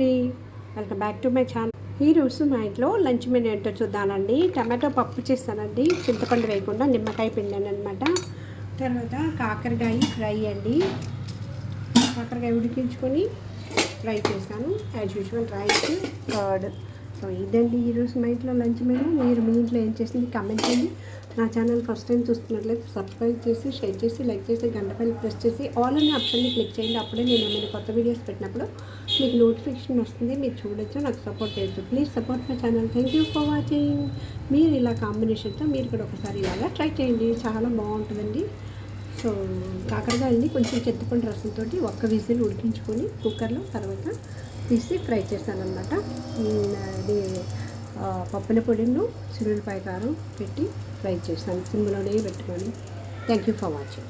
అండి, welcome back to my channel. ఈరోజు మా ఇంట్లో లంచ్ మెనూ ఏంటో చూద్దానండి. టమాటో పప్పు చేస్తానండి, చింతపండు వేయకుండా నిమ్మకాయ పిండాను అనమాట. తర్వాత కాకరకాయ ఫ్రై అండి, కాకరకాయ ఉడికించుకొని ఫ్రై చేస్తాను. As usual rice, curd. So ఇదండి ఈరోజు మా ఇంట్లో లంచ్ మెనూ. మీరు మీ ఇంట్లో ఏం చేసింది కామెంట్ చేయండి. నా ఛానల్ ఫస్ట్ టైం చూస్తున్నట్లయితే సబ్స్క్రైబ్ చేసి, షేర్ చేసి, లైక్ చేసి, గంట పైన ప్రెస్ చేసి ఆల్ అనే ఆప్షన్ని క్లిక్ చేయండి. అప్పుడే నేను ఏమైనా కొత్త వీడియోస్ పెట్టినప్పుడు మీకు నోటిఫికేషన్ వస్తుంది, మీరు చూడొచ్చు, నాకు సపోర్ట్ చేయొచ్చు. Please support my channel. Thank you for watching. మీరు ఇలా కాంబినేషన్తో మీరు కూడా ఒకసారి ఇలాగా ట్రై చేయండి, చాలా బాగుంటుందండి. సో కాకరకాయని కొంచెం చింతపండు రసంతో ఒక్క విజిల్ ఉడికించుకొని కుక్కర్లో తర్వాత తీసి ఫ్రై చేస్తాను అనమాట. అది పప్పుల పొడిను చిరుల్లిపాయ కారం పెట్టి ఫ్రై చేస్తాను, సిమ్లోనే పెట్టుకొని. Thank you for watching.